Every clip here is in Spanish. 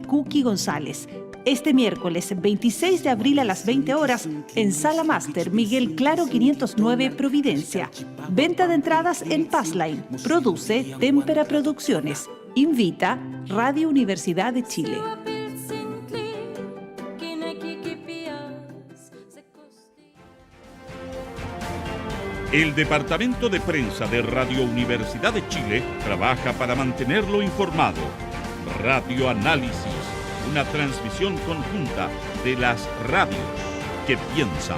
Cookie González. Este miércoles 26 de abril a las 20 horas en Sala Máster Miguel Claro 509 Providencia. Venta de entradas en Passline. Produce Témpera Producciones. Invita Radio Universidad de Chile. El Departamento de Prensa de Radio Universidad de Chile trabaja para mantenerlo informado. Radio Análisis, una transmisión conjunta de las radios que piensan.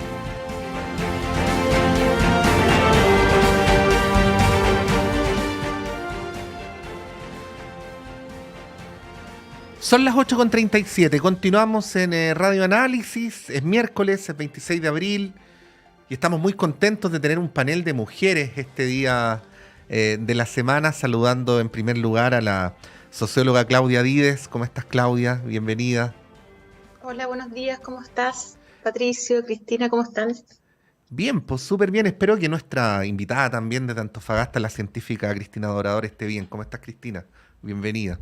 Son las 8:37, continuamos en Radio Análisis, es miércoles, es 26 de abril, y estamos muy contentos de tener un panel de mujeres este día de la semana, saludando en primer lugar a la socióloga Claudia Dides. ¿Cómo estás, Claudia? Bienvenida. Hola, buenos días, ¿cómo estás? Patricio, Cristina, ¿cómo están? Bien, pues súper bien. Espero que nuestra invitada también de Antofagasta, la científica Cristina Dorador, esté bien. ¿Cómo estás, Cristina? Bienvenida.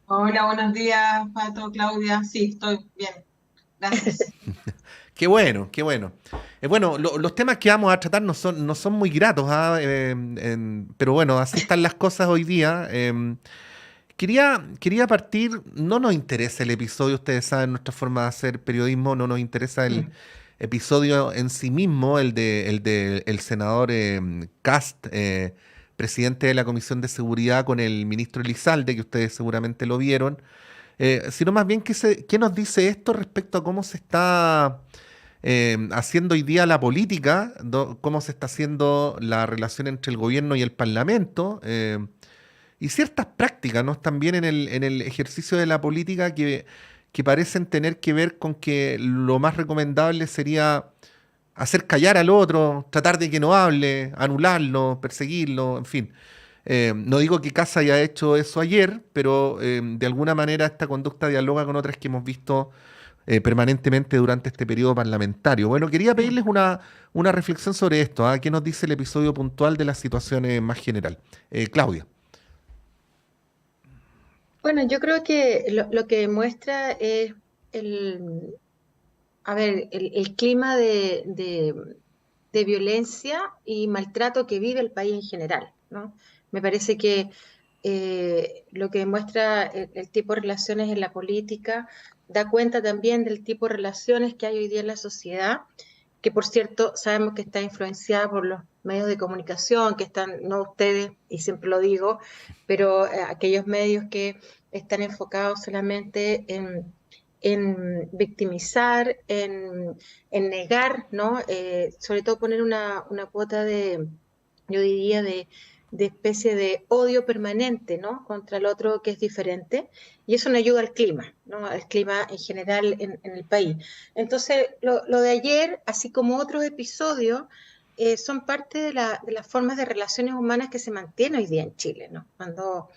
Hola, buenos días, Pato, Claudia. Sí, estoy bien. Gracias. Qué bueno, qué bueno. Bueno, los temas que vamos a tratar no son muy gratos, pero bueno, así están las cosas hoy día. Quería partir, no nos interesa el episodio, ustedes saben nuestra forma de hacer periodismo, no nos interesa el episodio en sí mismo, el de el senador Kast, presidente de la Comisión de Seguridad, con el ministro Elizalde, que ustedes seguramente lo vieron, sino más bien qué nos dice esto respecto a cómo se está haciendo hoy día la política, cómo se está haciendo la relación entre el gobierno y el parlamento, y ciertas prácticas, ¿no? También en el ejercicio de la política que parecen tener que ver con que lo más recomendable sería hacer callar al otro, tratar de que no hable, anularlo, perseguirlo, en fin. No digo que Kast haya hecho eso ayer, pero de alguna manera esta conducta dialoga con otras que hemos visto permanentemente durante este periodo parlamentario. Bueno, quería pedirles una reflexión sobre esto, ¿qué nos dice el episodio puntual de las situaciones más general? Claudia. Bueno, yo creo que lo que muestra es el clima de violencia y maltrato que vive el país en general, ¿no? Me parece que lo que demuestra el tipo de relaciones en la política da cuenta también del tipo de relaciones que hay hoy día en la sociedad, que por cierto sabemos que está influenciada por los medios de comunicación, que están, no ustedes, y siempre lo digo, pero aquellos medios que están enfocados solamente en victimizar, en negar, ¿no? Sobre todo poner una cuota yo diría, de especie de odio permanente, ¿no? Contra el otro que es diferente, y eso no ayuda al clima, ¿no? Al clima en general en el país. Entonces, lo de ayer, así como otros episodios, son parte de las formas de relaciones humanas que se mantienen hoy día en Chile, ¿no? Cuando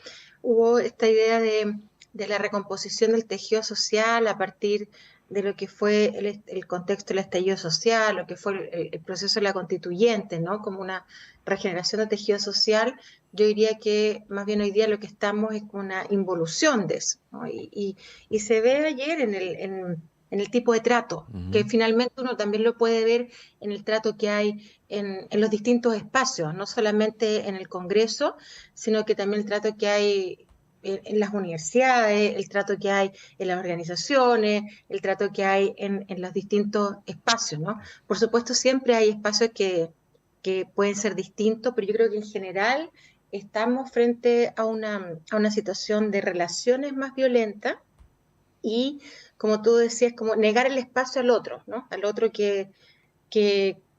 hubo esta idea de la recomposición del tejido social a partir de lo que fue el contexto del estallido social, lo que fue el proceso de la constituyente, ¿no? Como una regeneración del tejido social, yo diría que más bien hoy día lo que estamos es con una involución de eso, ¿no? Y se ve ayer en el tipo de trato, que finalmente uno también lo puede ver en el trato que hay en los distintos espacios, no solamente en el Congreso, sino que también el trato que hay en las universidades, el trato que hay en las organizaciones, el trato que hay en los distintos espacios, ¿no? Por supuesto, siempre hay espacios que pueden ser distintos, pero yo creo que en general estamos frente a una situación de relaciones más violentas y, como tú decías, como negar el espacio al otro, ¿no? Al otro que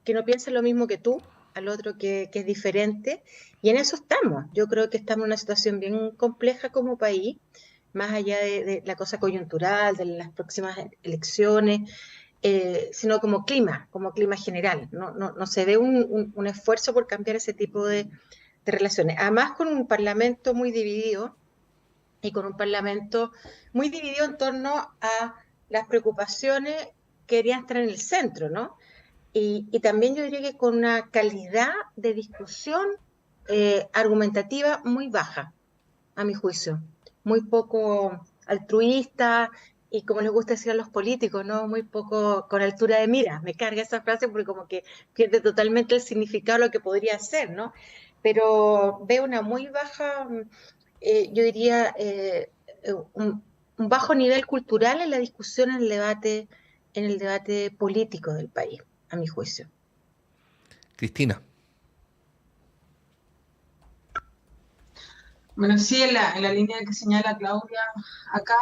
no piensa lo mismo que tú, al otro que es diferente, y en eso estamos. Yo creo que estamos en una situación bien compleja como país, más allá de la cosa coyuntural, de las próximas elecciones, sino como clima general. No se ve un esfuerzo por cambiar ese tipo de relaciones. Además, con un parlamento muy dividido, y con un parlamento muy dividido en torno a las preocupaciones que deberían estar en el centro, ¿no? Y también yo diría que con una calidad de discusión argumentativa muy baja, a mi juicio. Muy poco altruista y como les gusta decir a los políticos, ¿no? Muy poco con altura de mira. Me carga esa frase porque como que pierde totalmente el significado de lo que podría ser, ¿no? Pero veo una muy baja, yo diría, un bajo nivel cultural en la discusión, en el debate político del país, a mi juicio. Cristina. Bueno, sí, en la línea que señala Claudia, acá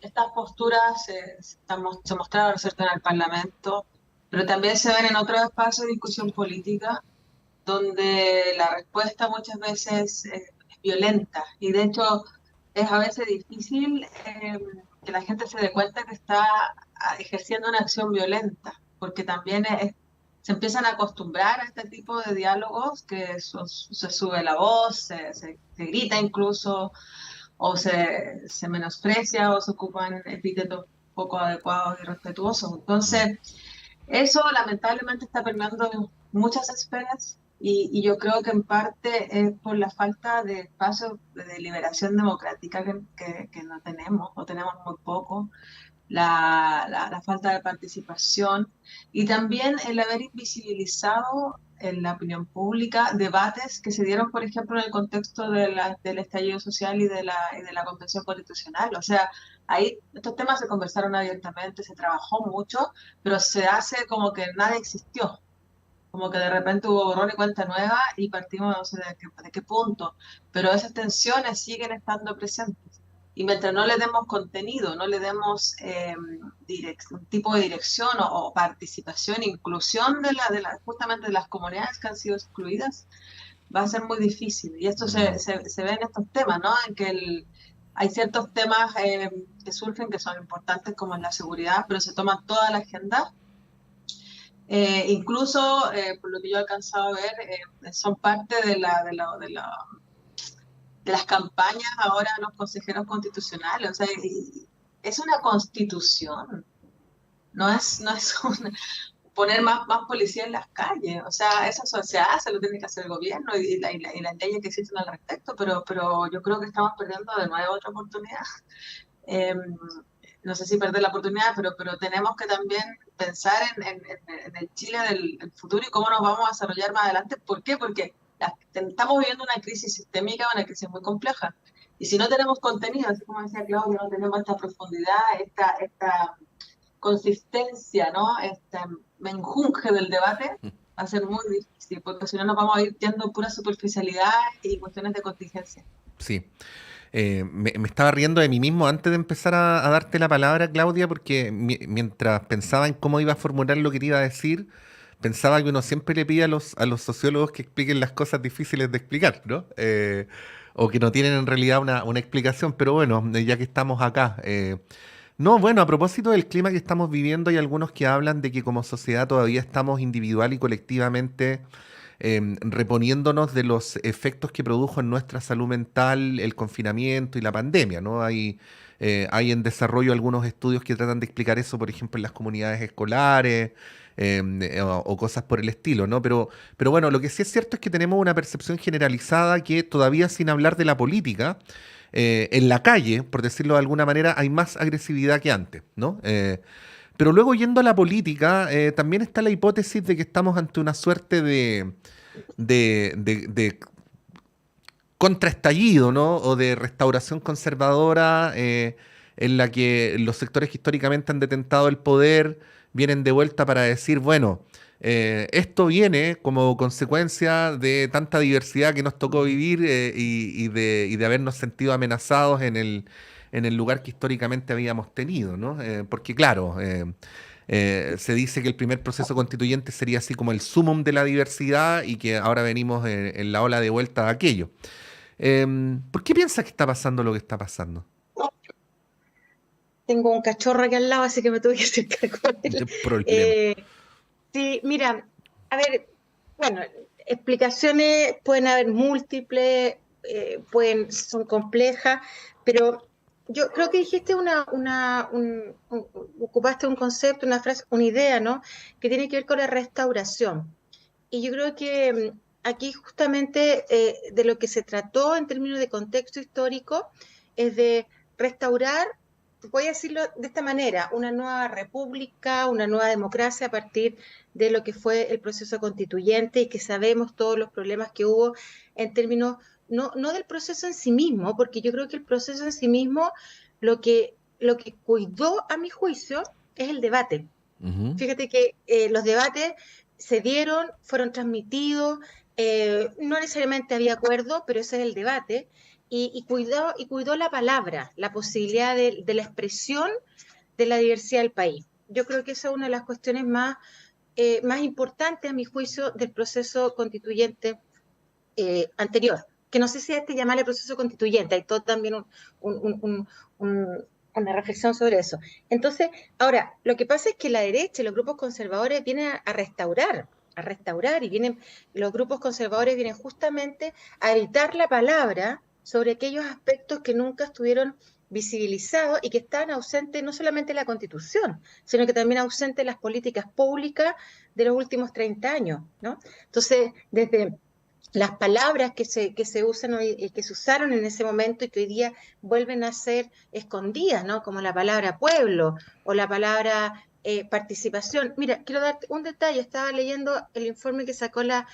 estas posturas se mostraron, ¿cierto?, en el Parlamento, pero también se ven en otros espacios de discusión política, donde la respuesta muchas veces es violenta, y de hecho es a veces difícil que la gente se dé cuenta que está ejerciendo una acción violenta, porque también se empiezan a acostumbrar a este tipo de diálogos que se sube la voz, se grita incluso, o se menosprecia o se ocupan epítetos poco adecuados y respetuosos. Entonces, eso lamentablemente está permeando en muchas esferas y yo creo que en parte es por la falta de espacios de deliberación democrática que no tenemos, o tenemos muy poco, la falta de participación y también el haber invisibilizado en la opinión pública debates que se dieron, por ejemplo, en el contexto del estallido social y de la Convención Constitucional. O sea, ahí estos temas se conversaron abiertamente, se trabajó mucho, pero se hace como que nada existió. Como que de repente hubo borrón y cuenta nueva y partimos no sé de qué punto, pero esas tensiones siguen estando presentes. Y mientras no le demos contenido, no le demos un tipo de dirección o participación, inclusión justamente de las comunidades que han sido excluidas, va a ser muy difícil. Y esto se ve en estos temas, ¿no? En que hay ciertos temas que surgen que son importantes como en la seguridad, pero se toman toda la agenda. Incluso, por lo que yo he alcanzado a ver, son parte de las campañas ahora de los consejeros constitucionales. O sea, es una constitución, no es poner más policía en las calles. O sea, eso se hace, lo tiene que hacer el gobierno y las leyes que existen al respecto, pero yo creo que estamos perdiendo de nuevo otra oportunidad. No sé si perder la oportunidad, pero tenemos que también pensar en el Chile del futuro y cómo nos vamos a desarrollar más adelante. ¿Por qué? Porque estamos viviendo una crisis sistémica, una crisis muy compleja. Y si no tenemos contenido, así como decía Claudia, no tenemos esta profundidad, esta consistencia, ¿no? Este menjunje del debate, va a ser muy difícil, porque si no nos vamos a ir yendo pura superficialidad y cuestiones de contingencia. Sí. Me estaba riendo de mí mismo antes de empezar a darte la palabra, Claudia, porque mientras pensaba en cómo iba a formular lo que te iba a decir, pensaba que uno siempre le pide a los sociólogos que expliquen las cosas difíciles de explicar, ¿no? O que no tienen en realidad una explicación, pero bueno, ya que estamos acá. No, bueno, a propósito del clima que estamos viviendo, hay algunos que hablan de que como sociedad todavía estamos individual y colectivamente reponiéndonos de los efectos que produjo en nuestra salud mental el confinamiento y la pandemia, ¿no? Hay en desarrollo algunos estudios que tratan de explicar eso, por ejemplo, en las comunidades escolares o cosas por el estilo, ¿no? Pero bueno, lo que sí es cierto es que tenemos una percepción generalizada que todavía sin hablar de la política, en la calle, por decirlo de alguna manera, hay más agresividad que antes, ¿no? Pero luego yendo a la política, también está la hipótesis de que estamos ante una suerte de contraestallido, ¿no? O de restauración conservadora en la que los sectores que históricamente han detentado el poder vienen de vuelta para decir, bueno, esto viene como consecuencia de tanta diversidad que nos tocó vivir y de habernos sentido amenazados en el lugar que históricamente habíamos tenido, ¿no? Porque claro, se dice que el primer proceso constituyente sería así como el sumum de la diversidad y que ahora venimos en la ola de vuelta de aquello. ¿Por qué piensas que está pasando lo que está pasando? Tengo un cachorro aquí al lado, así que me tuve que acercar con él. Por el problema. Sí, mira, a ver, bueno, explicaciones pueden haber múltiples, son complejas, pero yo creo que dijiste ocupaste un concepto, una frase, una idea, ¿no? Que tiene que ver con la restauración. Y yo creo que aquí justamente de lo que se trató en términos de contexto histórico es de restaurar, voy a decirlo de esta manera, una nueva república, una nueva democracia a partir de lo que fue el proceso constituyente y que sabemos todos los problemas que hubo en términos, no del proceso en sí mismo, porque yo creo que el proceso en sí mismo lo que cuidó, a mi juicio, es el debate. Ujú. Fíjate que los debates se dieron, fueron transmitidos, no necesariamente había acuerdo, pero ese es el debate, y cuidó la palabra, la posibilidad de la expresión de la diversidad del país. Yo creo que esa es una de las cuestiones más importantes, a mi juicio, del proceso constituyente anterior, que no sé si llamarle proceso constituyente, hay todo también una reflexión sobre eso. Entonces, ahora, lo que pasa es que la derecha y los grupos conservadores vienen a restaurar, y los grupos conservadores vienen justamente a evitar la palabra sobre aquellos aspectos que nunca estuvieron visibilizados y que estaban ausentes no solamente en la Constitución, sino que también ausentes en las políticas públicas de los últimos 30 años, ¿no? Entonces, desde las palabras que se usan hoy, que se usaron en ese momento y que hoy día vuelven a ser escondidas, ¿no? Como la palabra pueblo o la palabra participación. Mira, quiero darte un detalle. Estaba leyendo el informe que sacó la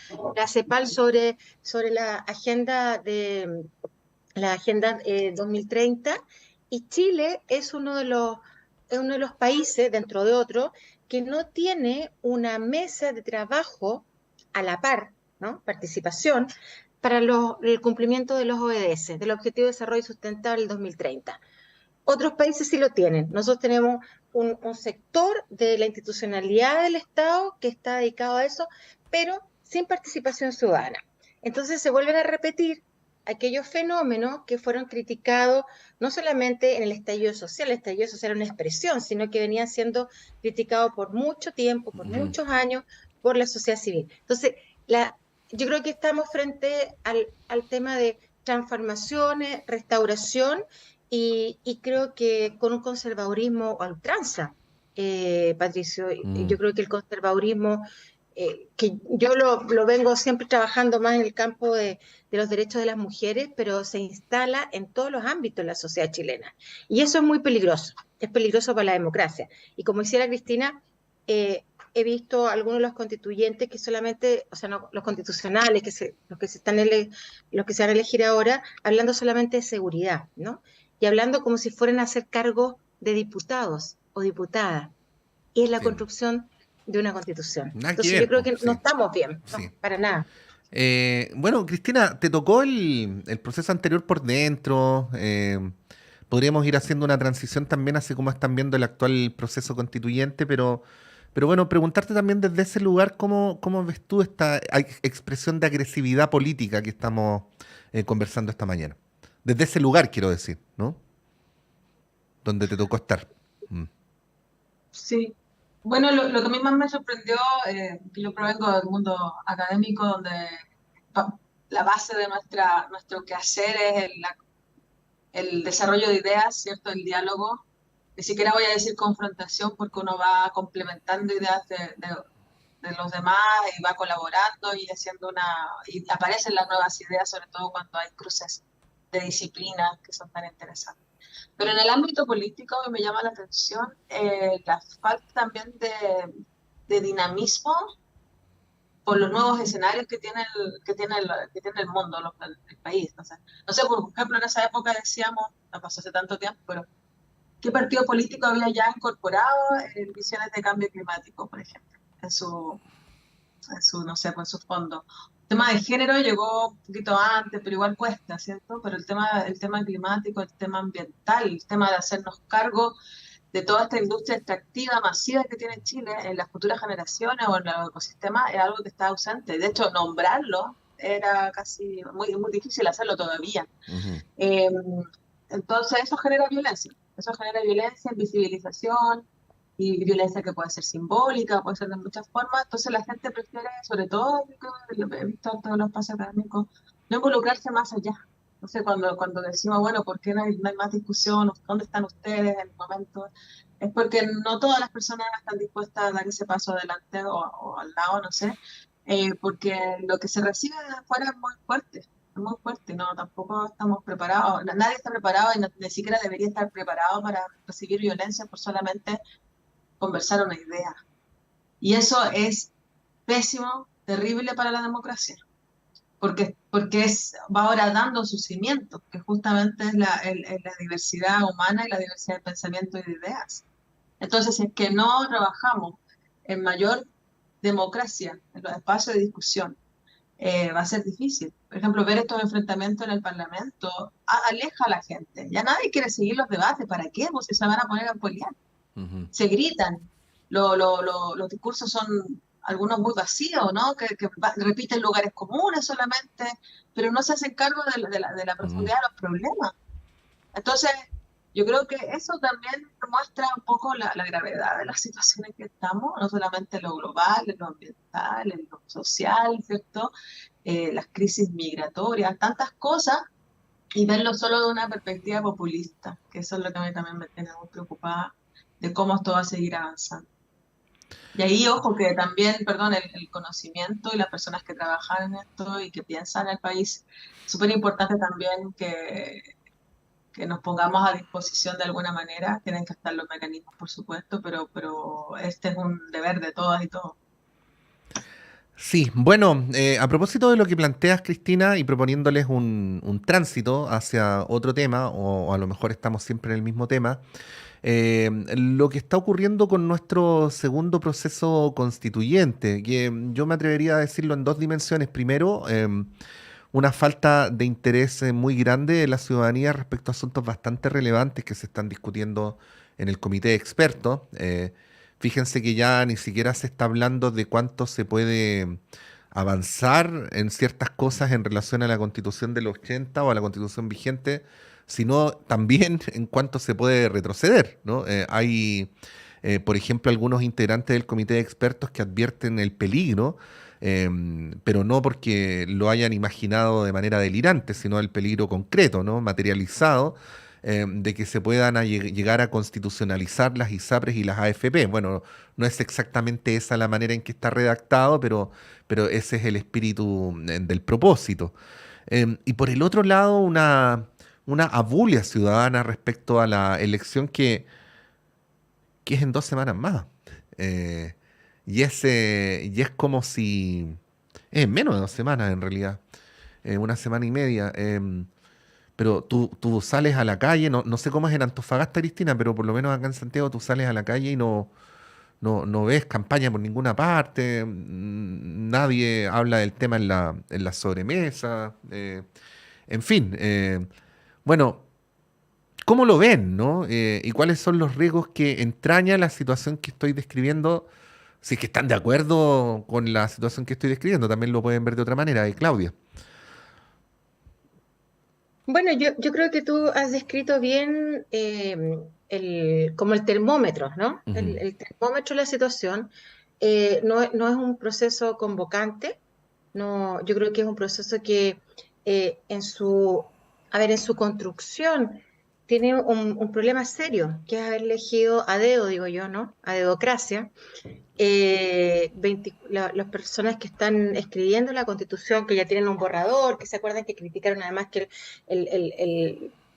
CEPAL sobre la agenda 2030, y Chile es uno de los países, dentro de otros, que no tiene una mesa de trabajo a la par, ¿no? Participación para el cumplimiento de los ODS, del Objetivo de Desarrollo Sustentable del 2030. Otros países sí lo tienen. Nosotros tenemos un sector de la institucionalidad del Estado que está dedicado a eso, pero sin participación ciudadana. Entonces se vuelven a repetir aquellos fenómenos que fueron criticados no solamente en el estallido social era una expresión, sino que venían siendo criticados por mucho tiempo, por muchos años, por la sociedad civil. Entonces, yo creo que estamos frente al tema de transformaciones, restauración, y creo que con un conservadurismo a ultranza, Patricio. Yo creo que el conservadurismo, que yo lo vengo siempre trabajando más en el campo de los derechos de las mujeres, pero se instala en todos los ámbitos de la sociedad chilena. Y eso es peligroso para la democracia. Y como decía Cristina, he visto algunos de los constituyentes que solamente, o sea, no, los constitucionales, los que se van a elegir ahora, hablando solamente de seguridad, ¿no? Y hablando como si fueran a hacer cargos de diputados o diputadas. Y es la construcción de una constitución. Entonces yo creo que no estamos bien, no, para nada. Bueno, Cristina, te tocó el proceso anterior por dentro. Podríamos ir haciendo una transición también, así como están viendo el actual proceso constituyente, pero bueno, preguntarte también desde ese lugar, ¿cómo ves tú esta expresión de agresividad política que estamos conversando esta mañana? Desde ese lugar, quiero decir, ¿no? Donde te tocó estar. Sí. Bueno, lo que a mí más me sorprendió, que yo provengo del mundo académico, donde la base de nuestro quehacer es el desarrollo de ideas, ¿cierto? El diálogo. Ni siquiera voy a decir confrontación, porque uno va complementando ideas de los demás y va colaborando y y aparecen las nuevas ideas, sobre todo cuando hay cruces de disciplinas que son tan interesantes. Pero en el ámbito político me llama la atención la falta también de dinamismo por los nuevos escenarios que tiene el mundo, el país. No sé, por ejemplo, en esa época decíamos, no pasó hace tanto tiempo, pero ¿qué partido político había ya incorporado visiones de cambio climático, por ejemplo, en su no sé, en su fondo? El tema de género llegó un poquito antes, pero igual cuesta, ¿cierto? Pero el tema climático, el tema ambiental, el tema de hacernos cargo de toda esta industria extractiva masiva que tiene Chile en las futuras generaciones o en el ecosistema es algo que está ausente. De hecho, nombrarlo era casi muy difícil hacerlo todavía. Entonces, eso genera violencia. Eso genera violencia, invisibilización, y violencia que puede ser simbólica, puede ser de muchas formas. Entonces la gente prefiere, sobre todo, lo que he visto en todos los espacios académicos, no involucrarse más allá. No sé, cuando decimos, bueno, ¿por qué no hay más discusión? ¿Dónde están ustedes en el momento? Es porque no todas las personas están dispuestas a dar ese paso adelante o al lado, no sé, porque lo que se recibe de afuera es muy fuerte. es muy fuerte, no, tampoco estamos preparados, nadie está preparado y ni siquiera debería estar preparado para recibir violencia por solamente conversar una idea. Y eso es pésimo, terrible para la democracia, porque va ahora dando sus cimientos, que justamente es la diversidad humana y la diversidad de pensamiento y de ideas. Entonces, si es que no trabajamos en mayor democracia, en los espacios de discusión, va a ser difícil. Por ejemplo, ver estos enfrentamientos en el Parlamento aleja a la gente. Ya nadie quiere seguir los debates. ¿Para qué? Pues se van a poner a pelear. Se gritan. Los discursos son algunos muy vacíos, ¿no? Que repiten lugares comunes solamente, pero no se hacen cargo de la profundidad de los problemas. Entonces, yo creo que eso también muestra un poco la gravedad de la situación en que estamos, no solamente en lo global, en lo ambiental, en lo social, ¿cierto? Las crisis migratorias, tantas cosas, y verlo solo de una perspectiva populista, que eso es lo que a mí también me tiene muy preocupada de cómo esto va a seguir avanzando. Y ahí, ojo, que también, perdón, el conocimiento y las personas que trabajan en esto y que piensan en el país, súper importante también que nos pongamos a disposición de alguna manera. Tienen que estar los mecanismos, por supuesto, pero este es un deber de todas y todos. Sí, bueno, a propósito de lo que planteas, Cristina, y proponiéndoles un tránsito hacia otro tema, o a lo mejor estamos siempre en el mismo tema, lo que está ocurriendo con nuestro segundo proceso constituyente, que yo me atrevería a decirlo en dos dimensiones. Primero, una falta de interés muy grande de la ciudadanía respecto a asuntos bastante relevantes que se están discutiendo en el comité de expertos. Fíjense que ya ni siquiera se está hablando de cuánto se puede avanzar en ciertas cosas en relación a la Constitución del 80 o a la Constitución vigente, sino también en cuánto se puede retroceder, ¿no? Hay, por ejemplo, algunos integrantes del comité de expertos que advierten el peligro, pero no porque lo hayan imaginado de manera delirante, sino el peligro concreto, ¿no? Materializado, de que se puedan llegar a constitucionalizar las ISAPRES y las AFP. Bueno, no es exactamente esa la manera en que está redactado, pero ese es el espíritu del propósito. Y por el otro lado, una abulia ciudadana respecto a la elección que es en 2 semanas más. Y es como si... Es menos de 2 semanas en realidad. 1 semana y media. Pero tú sales a la calle, no sé cómo es en Antofagasta, Cristina, pero por lo menos acá en Santiago tú sales a la calle y no ves campaña por ninguna parte. Nadie habla del tema en la sobremesa. En fin. Bueno, ¿cómo lo ven, no? ¿Y cuáles son los riesgos que entraña la situación que estoy describiendo? Si es que están de acuerdo con la situación que estoy describiendo, también lo pueden ver de otra manera, Claudia. Bueno, yo creo que tú has descrito bien como el termómetro, ¿no? Ujú. El termómetro de la situación no es un proceso convocante, no, yo creo que es un proceso que en su construcción tiene un problema serio, que es haber elegido a dedo, digo yo, ¿no? A dedocracia, las personas que están escribiendo la Constitución, que ya tienen un borrador, que se acuerdan que criticaron además que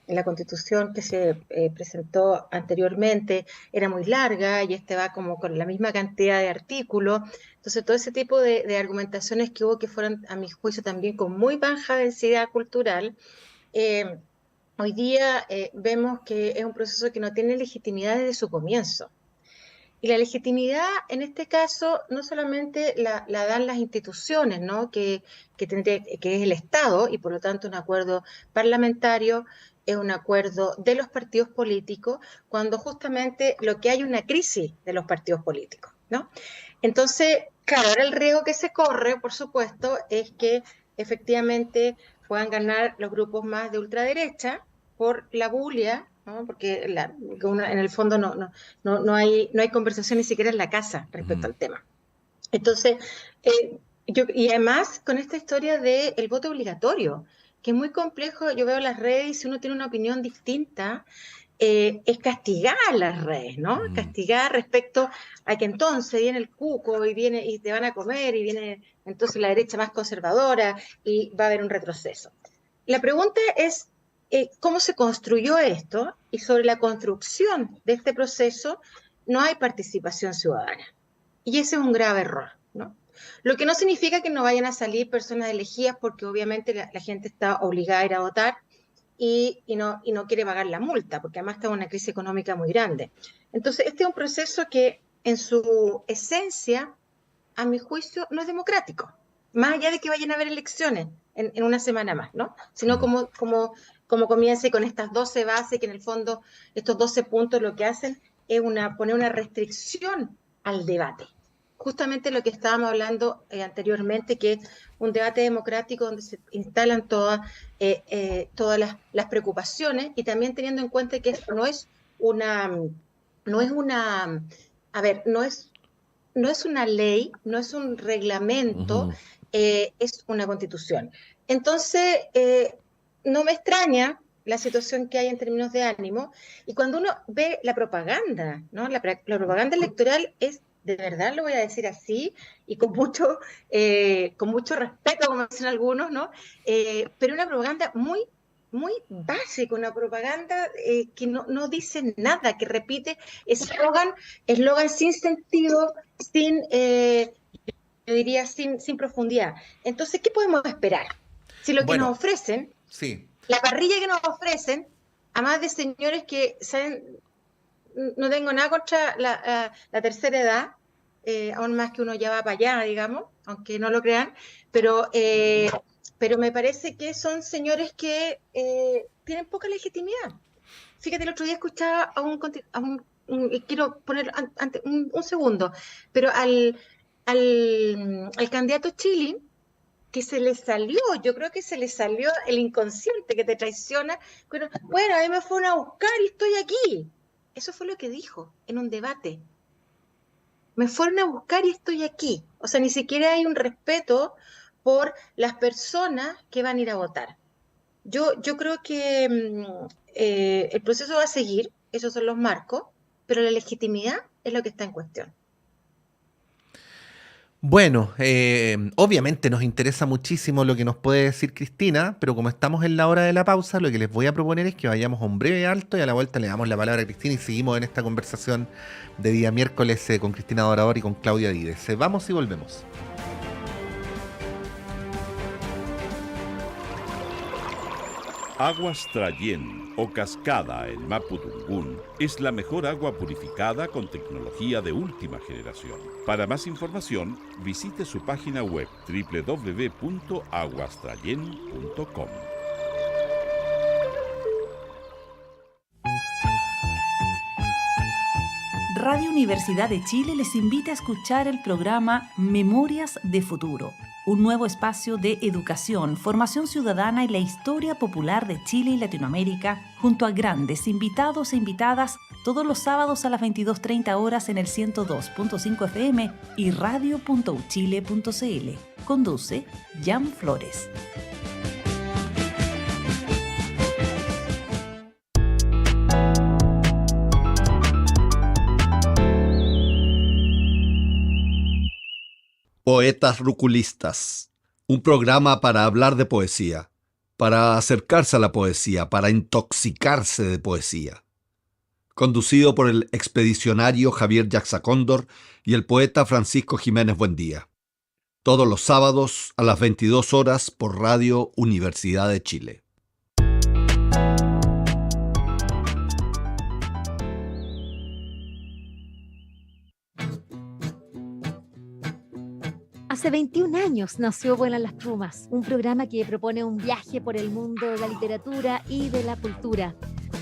la Constitución que se presentó anteriormente era muy larga y este va como con la misma cantidad de artículos. Entonces, todo ese tipo de argumentaciones que hubo que fueron, a mi juicio, también con muy baja densidad cultural, eh, hoy día vemos que es un proceso que no tiene legitimidad desde su comienzo. Y la legitimidad, en este caso, no solamente la dan las instituciones, ¿no? que es el Estado, y por lo tanto un acuerdo parlamentario, es un acuerdo de los partidos políticos, cuando justamente lo que hay una crisis de los partidos políticos, ¿no? Entonces, claro, ahora el riesgo que se corre, por supuesto, es que efectivamente puedan ganar los grupos más de ultraderecha por la bulia, ¿no? Porque en el fondo no hay conversación ni siquiera en la casa respecto Ujú. al tema. Entonces, y además con esta historia del voto obligatorio, que es muy complejo, yo veo las redes y si uno tiene una opinión distinta, es castigar las redes, ¿no? Ujú. Castigar respecto a que entonces viene el cuco y te van a comer y viene entonces la derecha más conservadora y va a haber un retroceso. la pregunta es cómo se construyó esto, y sobre la construcción de este proceso no hay participación ciudadana. Y ese es un grave error, ¿no? Lo que no significa que no vayan a salir personas elegidas, porque obviamente la gente está obligada a ir a votar y no quiere pagar la multa, porque además está en una crisis económica muy grande. Entonces, este es un proceso que en su esencia, a mi juicio, no es democrático, más allá de que vayan a haber elecciones en una semana más, ¿no? Sino como comience con estas 12 bases, que en el fondo estos 12 puntos lo que hacen es poner una restricción al debate. Justamente lo que estábamos hablando anteriormente, que es un debate democrático donde se instalan todas las preocupaciones, y también teniendo en cuenta que no es una ley, no es un reglamento, es una constitución. Entonces, no me extraña la situación que hay en términos de ánimo, y cuando uno ve la propaganda, ¿no? La propaganda electoral es, de verdad lo voy a decir así, y con mucho respeto, como dicen algunos, ¿no? Pero una propaganda muy, muy básica, una propaganda que no dice nada, que repite eslogan sin sentido, yo diría sin profundidad. Entonces, ¿qué podemos esperar? Si lo que nos ofrecen, sí, la parrilla que nos ofrecen, además de señores que saben, no tengo nada contra la tercera edad, aún más que uno ya va para allá, digamos, aunque no lo crean, pero me parece que son señores que tienen poca legitimidad. Fíjate, el otro día escuchaba quiero poner un segundo, pero al candidato Chilin, que yo creo que se le salió el inconsciente que te traiciona. Bueno, a mí me fueron a buscar y estoy aquí. Eso fue lo que dijo en un debate. Me fueron a buscar y estoy aquí. O sea, ni siquiera hay un respeto por las personas que van a ir a votar. Yo creo que el proceso va a seguir, esos son los marcos, pero la legitimidad es lo que está en cuestión. Bueno, obviamente nos interesa muchísimo lo que nos puede decir Cristina, pero como estamos en la hora de la pausa, lo que les voy a proponer es que vayamos a un breve alto y a la vuelta le damos la palabra a Cristina y seguimos en esta conversación de día miércoles con Cristina Dorador y con Claudia Dides. Vamos y volvemos. Aguas Trayén o Cascada en Mapudungún es la mejor agua purificada con tecnología de última generación. Para más información, visite su página web www.aguastrayen.com. Radio Universidad de Chile les invita a escuchar el programa Memorias de Futuro, un nuevo espacio de educación, formación ciudadana y la historia popular de Chile y Latinoamérica, junto a grandes invitados e invitadas, todos los sábados a las 22:30 horas en el 102.5 FM y radio.uchile.cl. Conduce Jan Flores. Poetas Ruculistas, un programa para hablar de poesía, para acercarse a la poesía, para intoxicarse de poesía. Conducido por el expedicionario Javier Yaxacóndor y el poeta Francisco Jiménez Buendía. Todos los sábados a las 22 horas por Radio Universidad de Chile. Hace 21 años nació Vuelan las Plumas, un programa que propone un viaje por el mundo de la literatura y de la cultura.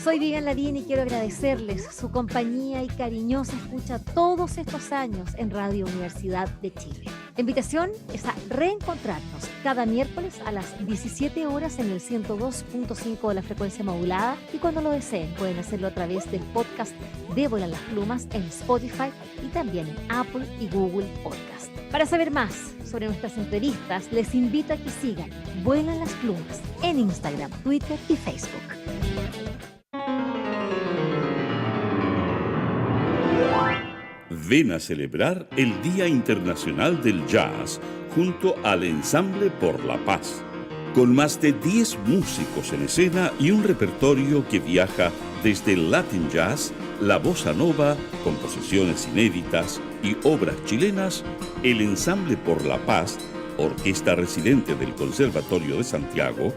Soy Vivian Ladín y quiero agradecerles su compañía y cariñosa escucha todos estos años en Radio Universidad de Chile. La invitación es a reencontrarnos cada miércoles a las 17 horas en el 102.5 de la frecuencia modulada, y cuando lo deseen pueden hacerlo a través del podcast de Vuelan las Plumas en Spotify y también en Apple y Google Podcast. Para saber más sobre nuestras entrevistas, les invito a que sigan Vuelan las Plumas en Instagram, Twitter y Facebook. Ven a celebrar el Día Internacional del Jazz junto al Ensamble por la Paz. con más de 10 músicos en escena y un repertorio que viaja desde el Latin Jazz, la bossa nova, composiciones inéditas y obras chilenas, el Ensamble por la Paz, orquesta residente del Conservatorio de Santiago,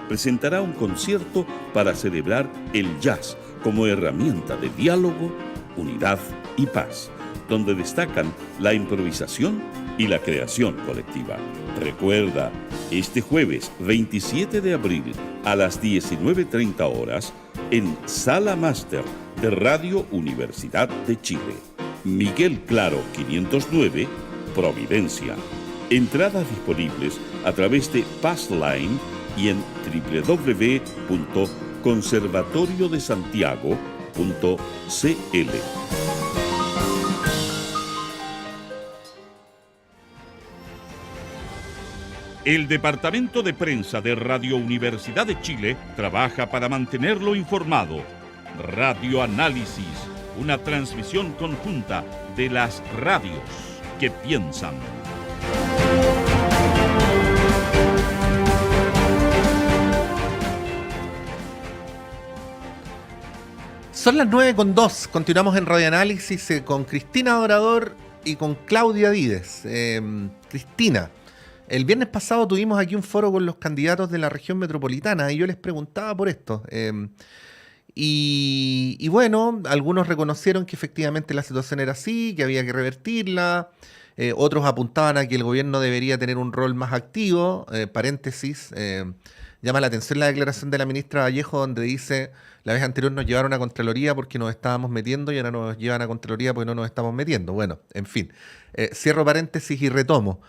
presentará un concierto para celebrar el jazz como herramienta de diálogo, unidad y paz, donde destacan la improvisación y la creación colectiva. Recuerda, este jueves 27 de abril a las 19:30 horas en Sala Máster de Radio Universidad de Chile. Miguel Claro 509, Providencia. Entradas disponibles a través de Passline y en www.conservatoriodesantiago.cl. El Departamento de Prensa de Radio Universidad de Chile trabaja para mantenerlo informado. Radio Análisis, una transmisión conjunta de las radios que piensan. Son las 9:02. Continuamos en Radio Análisis con Cristina Dorador y con Claudia Vides. Cristina, el viernes pasado tuvimos aquí un foro con los candidatos de la región metropolitana y yo les preguntaba por esto. Y bueno, algunos reconocieron que efectivamente la situación era así, que había que revertirla. Otros apuntaban a que el gobierno debería tener un rol más activo. Paréntesis, llama la atención la declaración de la ministra Vallejo donde dice: la vez anterior nos llevaron a Contraloría porque nos estábamos metiendo y ahora nos llevan a Contraloría porque no nos estamos metiendo. Bueno, en fin, cierro paréntesis y retomo.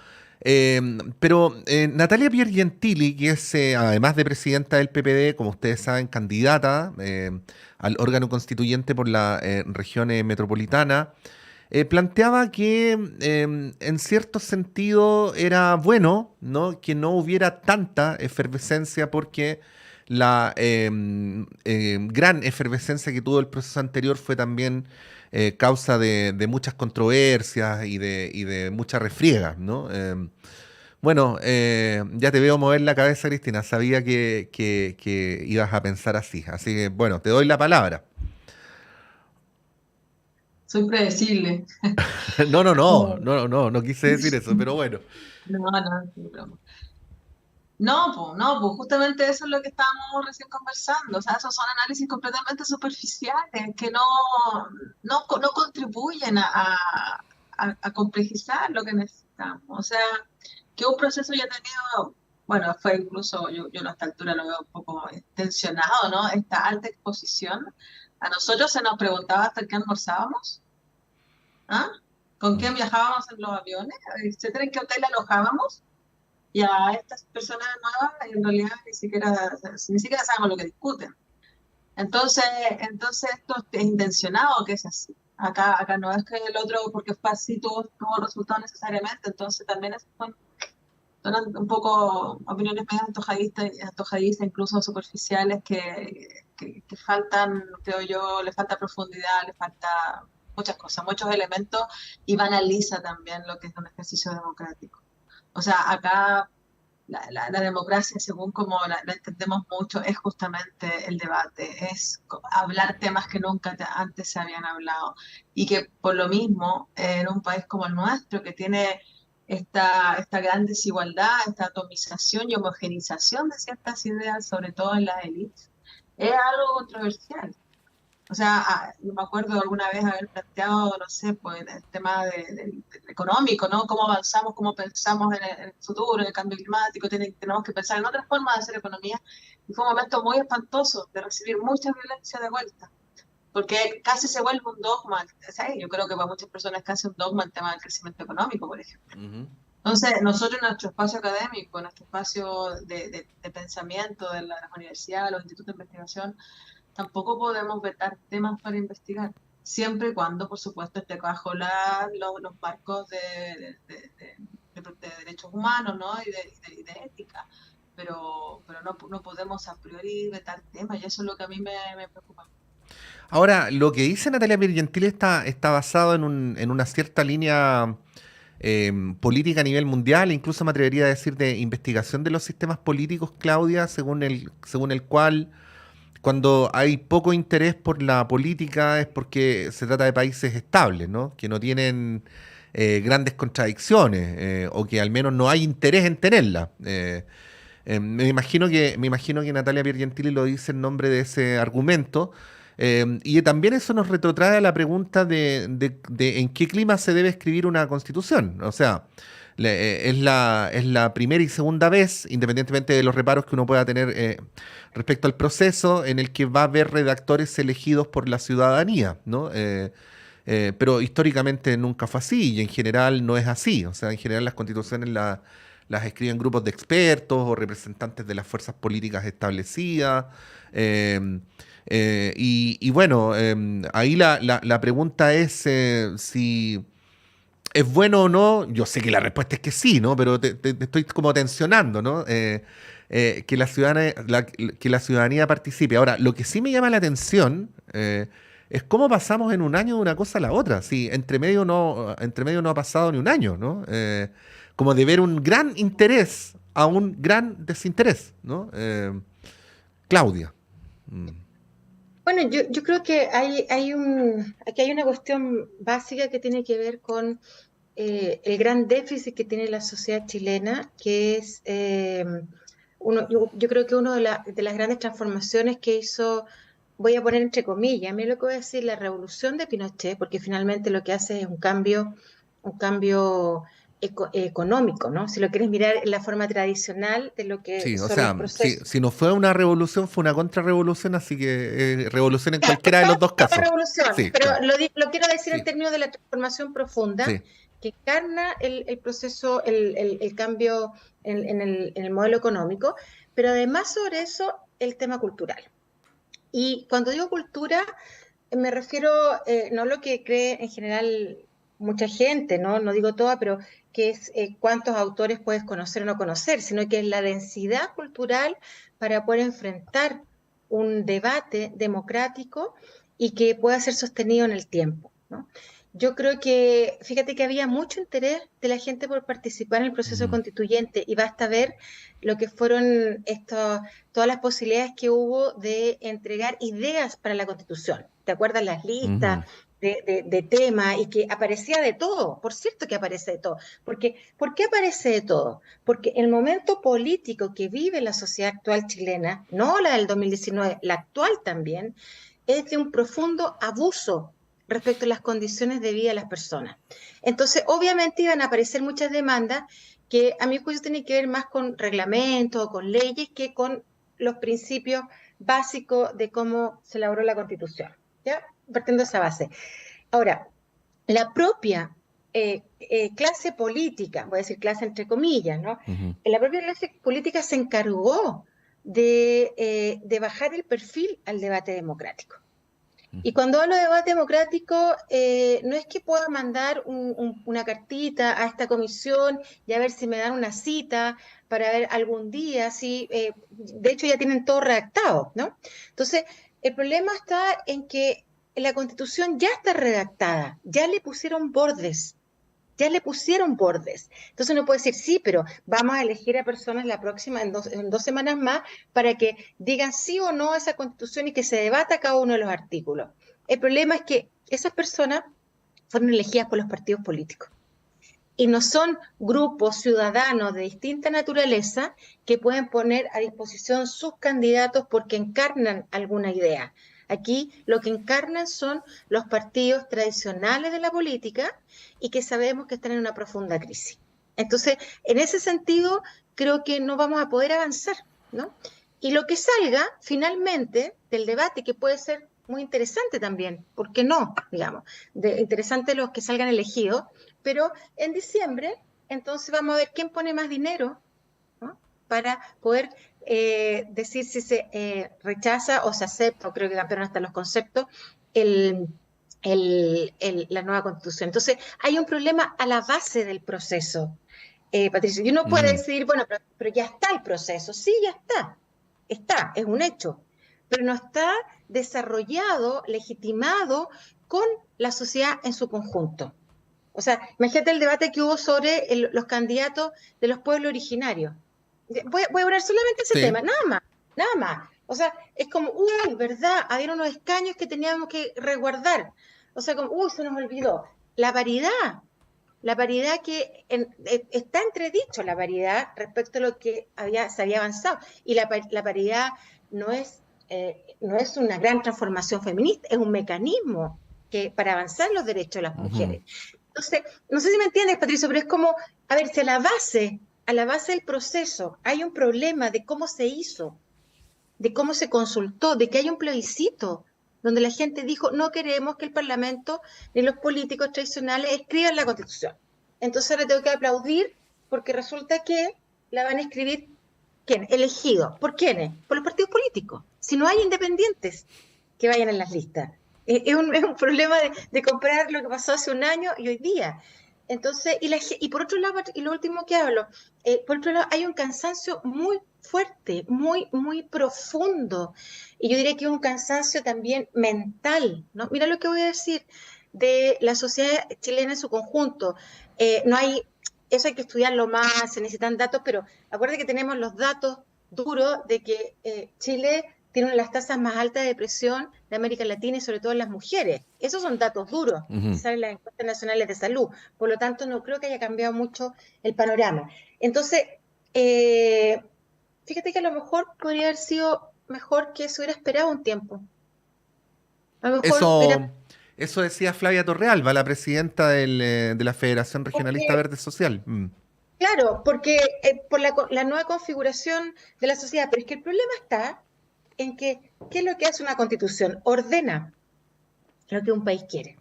Pero Natalia Piergentili, que es, además de presidenta del PPD, como ustedes saben, candidata al órgano constituyente por la región metropolitana, planteaba que en cierto sentido era bueno, ¿no?, que no hubiera tanta efervescencia porque la gran efervescencia que tuvo el proceso anterior fue también causa de muchas controversias y de mucha refriega, ¿no? Bueno, ya te veo mover la cabeza, Cristina. Sabía que ibas a pensar así. Así que, bueno, te doy la palabra. Soy predecible. No quise decir eso, pero bueno. No, sí, broma. No, pues justamente eso es lo que estábamos recién conversando. O sea, esos son análisis completamente superficiales que no contribuyen a complejizar lo que necesitamos. O sea, que un proceso ya ha tenido, bueno, fue incluso, yo a esta altura lo veo un poco tensionado, ¿no? Esta alta exposición. A nosotros se nos preguntaba hasta qué almorzábamos, ¿ah? ¿Con quién viajábamos en los aviones? Etcétera, ¿en qué hotel alojábamos? Y a estas personas nuevas en realidad ni siquiera sabemos lo que discuten. Entonces esto es intencionado que es así. Acá no es que el otro, porque fue así, tuvo resultado necesariamente. Entonces también son un poco opiniones medio antojadistas, incluso superficiales, que faltan, creo yo, le falta profundidad, le falta muchas cosas, muchos elementos, y banaliza también lo que es un ejercicio democrático. O sea, acá la democracia, según como la entendemos mucho, es justamente el debate, es hablar temas que nunca antes se habían hablado. Y que por lo mismo, en un país como el nuestro, que tiene esta gran desigualdad, esta atomización y homogenización de ciertas ideas, sobre todo en las élites, es algo controversial. O sea, yo me acuerdo alguna vez haber planteado, no sé, pues el tema del económico, ¿no? Cómo avanzamos, cómo pensamos en el futuro, en el cambio climático, tenemos que pensar en otras formas de hacer economía. Y fue un momento muy espantoso de recibir mucha violencia de vuelta, porque casi se vuelve un dogma. O sea, yo creo que para muchas personas es casi un dogma el tema del crecimiento económico, por ejemplo. Uh-huh. Entonces, nosotros en nuestro espacio académico, en nuestro espacio de pensamiento de las universidades, los institutos de investigación, tampoco podemos vetar temas para investigar, siempre y cuando, por supuesto, esté bajo los marcos de derechos humanos, ¿no? y de ética. Pero no podemos a priori vetar temas, y eso es lo que a mí me preocupa. Ahora, lo que dice Natalia Piergentili está basado en una cierta línea política a nivel mundial, incluso me atrevería a decir de investigación de los sistemas políticos, Claudia, según el cual cuando hay poco interés por la política es porque se trata de países estables, ¿no? Que no tienen grandes contradicciones o que al menos no hay interés en tenerla. Me imagino que Natalia Piergentili lo dice en nombre de ese argumento. Y también eso nos retrotrae a la pregunta de en qué clima se debe escribir una constitución. O sea, es la primera y segunda vez, independientemente de los reparos que uno pueda tener respecto al proceso, en el que va a haber redactores elegidos por la ciudadanía, ¿no? Pero históricamente nunca fue así y en general no es así. O sea, en general las constituciones las escriben grupos de expertos o representantes de las fuerzas políticas establecidas. Y bueno, ahí la pregunta es si es bueno o no. Yo sé que la respuesta es que sí, ¿no? Pero te estoy como tensionando, ¿no? Que la ciudadanía participe. Ahora, lo que sí me llama la atención es cómo pasamos en un año de una cosa a la otra. Sí, entre medio no ha pasado ni un año, ¿no? Como de ver un gran interés a un gran desinterés, ¿no? Claudia. Bueno, yo creo que aquí hay una cuestión básica que tiene que ver con el gran déficit que tiene la sociedad chilena, que es, yo creo que una de las grandes transformaciones que hizo, voy a poner entre comillas, a mí lo que voy a decir, la revolución de Pinochet, porque finalmente lo que hace es un cambio económico, ¿no? Si lo quieres mirar en la forma tradicional de lo que Sí, o son sea, los procesos. si no fue una revolución, fue una contrarrevolución, así que revolución en cualquiera de los dos Una casos. revolución, Sí, pero claro. lo quiero decir en Sí, términos de la transformación profunda sí. que encarna el proceso, el cambio en el modelo económico, pero además sobre eso el tema cultural. Y cuando digo cultura, me refiero no a lo que cree en general mucha gente, no digo toda, pero que es cuántos autores puedes conocer o no conocer, sino que es la densidad cultural para poder enfrentar un debate democrático y que pueda ser sostenido en el tiempo, ¿no? Yo creo que, fíjate que había mucho interés de la gente por participar en el proceso Ujú. constituyente y basta ver lo que fueron todas las posibilidades que hubo de entregar ideas para la Constitución. ¿Te acuerdas las listas Ujú. de temas y que aparecía de todo? Por cierto que aparece de todo. Porque, ¿por qué aparece de todo? Porque el momento político que vive la sociedad actual chilena, no la del 2019, la actual también, es de un profundo abuso respecto a las condiciones de vida de las personas. Entonces, obviamente iban a aparecer muchas demandas que a mi juicio tienen que ver más con reglamentos o con leyes que con los principios básicos de cómo se elaboró la Constitución, ¿ya? Partiendo de esa base. Ahora, la propia clase política, voy a decir clase entre comillas, ¿no? Ujú. La propia clase política se encargó de bajar el perfil al debate democrático. Y cuando hablo de debate democrático, no es que pueda mandar una cartita a esta comisión y a ver si me dan una cita para ver algún día, si, de hecho ya tienen todo redactado, ¿no? Entonces, el problema está en que la Constitución ya está redactada, ya le pusieron bordes. Ya le pusieron bordes. Entonces uno puede decir, sí, pero vamos a elegir a personas la próxima, en dos semanas más, para que digan sí o no a esa Constitución y que se debata cada uno de los artículos. El problema es que esas personas fueron elegidas por los partidos políticos y no son grupos ciudadanos de distinta naturaleza que pueden poner a disposición sus candidatos porque encarnan alguna idea. Aquí lo que encarnan son los partidos tradicionales de la política y que sabemos que están en una profunda crisis. Entonces, en ese sentido, creo que no vamos a poder avanzar, ¿no? Y lo que salga finalmente del debate, que puede ser muy interesante también, ¿por qué no? Digamos, interesante los que salgan elegidos, pero en diciembre, entonces vamos a ver quién pone más dinero, ¿no? Para poder decir si se rechaza o se acepta, o creo que cambiaron hasta los conceptos, la nueva Constitución. Entonces, hay un problema a la base del proceso, Patricio. Y uno puede Ujú. decidir, bueno, pero ya está el proceso. Sí, ya está, es un hecho, pero no está desarrollado, legitimado con la sociedad en su conjunto. O sea, imagínate el debate que hubo sobre los candidatos de los pueblos originarios. Voy a hablar solamente de ese Sí. tema, nada más, nada más. O sea, es como, uy, ¿verdad? Había unos escaños que teníamos que resguardar. O sea, como, uy, se nos olvidó. La paridad que está entredicho la paridad respecto a lo que se había avanzado. Y la paridad no es una gran transformación feminista, es un mecanismo para avanzar los derechos de las mujeres. Entonces, no sé si me entiendes, Patricio, pero es como, a ver, si a la base del proceso hay un problema de cómo se hizo, de cómo se consultó, de que hay un plebiscito donde la gente dijo, no queremos que el Parlamento ni los políticos tradicionales escriban la Constitución. Entonces ahora tengo que aplaudir porque resulta que la van a escribir, ¿quién? Elegidos. ¿Por quiénes? Por los partidos políticos. Si no hay independientes que vayan en las listas. Es un problema de comparar lo que pasó hace un año y hoy día. Entonces, y por otro lado, y lo último que hablo, por otro lado, hay un cansancio muy fuerte, muy, muy profundo, y yo diría que un cansancio también mental, ¿no? Mira lo que voy a decir de la sociedad chilena en su conjunto. No hay, eso hay que estudiarlo más, se necesitan datos, pero acuérdate que tenemos los datos duros de que Chile tiene una de las tasas más altas de depresión de América Latina y sobre todo en las mujeres. Esos son datos duros que salen en las encuestas nacionales de salud. Por lo tanto, no creo que haya cambiado mucho el panorama. Entonces, fíjate que a lo mejor podría haber sido mejor que se hubiera esperado un tiempo. A lo mejor Eso decía Flavia Torrealba, la presidenta de la Federación Regionalista porque, Verde Social. claro, porque por la nueva configuración de la sociedad, pero es que el problema está en que, ¿qué es lo que hace una constitución? Ordena lo que un país quiere.